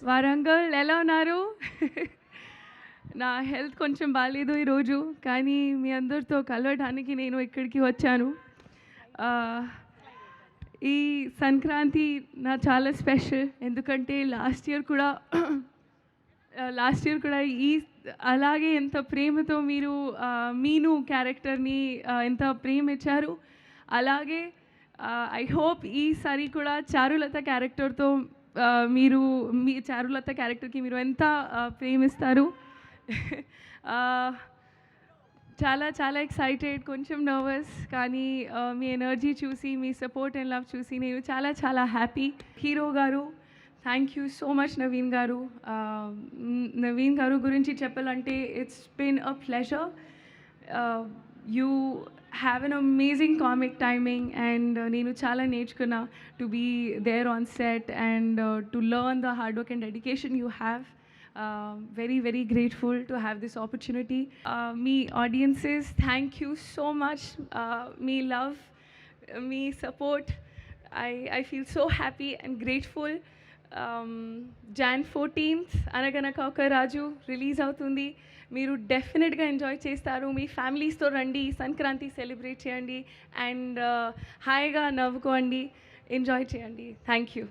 వారంగల్ ఎలా ఉన్నారు? నా హెల్త్ కొంచెం బాలేదు ఈరోజు. కానీ మీ అందరితో కలవడానికి నేను ఇక్కడికి వచ్చాను. ఆహ్, ఈ సంక్రాంతి చాలా స్పెషల్. ఎందుకంటే లాస్ట్ ఇయర్ కూడా అలాగే ఎంత ప్రేమతో మీరు మీను క్యారెక్టర్‌ని ఎంత ప్రేమించారు. అలాగే ఐ హోప్ ఈసారి కూడా చారులత క్యారెక్టర్‌తో మీ చారులత క్యారెక్టర్‌కి మీరు ఎంత ప్రేమిస్తారు. చాలా చాలా ఎక్సైటెడ్, కొంచెం నర్వస్. కానీ మీ ఎనర్జీ చూసి, మీ సపోర్ట్ అండ్ లవ్ చూసి నేను చాలా చాలా హ్యాపీ. హీరో గారు, thank you so much Naveen గారు. నవీన్ గారు గురించి చెప్పాలంటే it's been a pleasure. You have an amazing comic timing and నేను చాలా నేర్చుకున్నా to be there on set and to learn the hard work and dedication you have. Very, very grateful to have this opportunity. Me audiences, thank you so much. Me love, me support. I feel so happy and grateful. Jan 14th అనగనక ఒక రాజు release అవుతుంది. మీరు డెఫినెట్గా enjoy చేస్తారు. మీ ఫ్యామిలీస్తో రండి, Sankranti celebrate చేయండి and హాయిగా నవ్వుకోండి, enjoy చేయండి. Thank you.